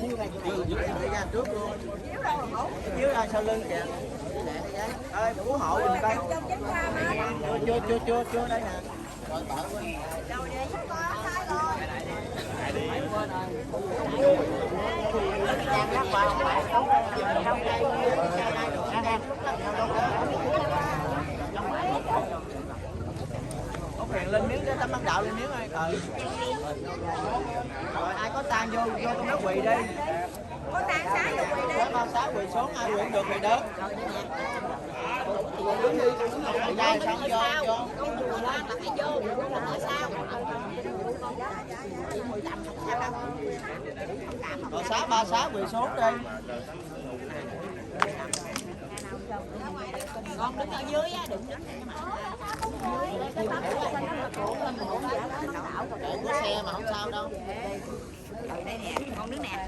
Đi ra trước luôn. Dưới ra sau lưng kìa. Ơi, cứu hộ giùm coi. Chưa đây nè. Rồi bảo Huyền lên miếng cho tấm băng đạo lên miếng ơi. Rồi ai có tan vô trong đó quỳ đi. Có tan sáng được quỳ đi. Có con sáng quỳ xuống ai quỳ được thì đớt. Ra xong vô. Con chùa Loan là phải vô, con ở sao? Rồi 636 quỳ xuống đi. Con đứng ở dưới á, đừng đứng Để có xe mà không sao đâu. đây nè, con đứng nè.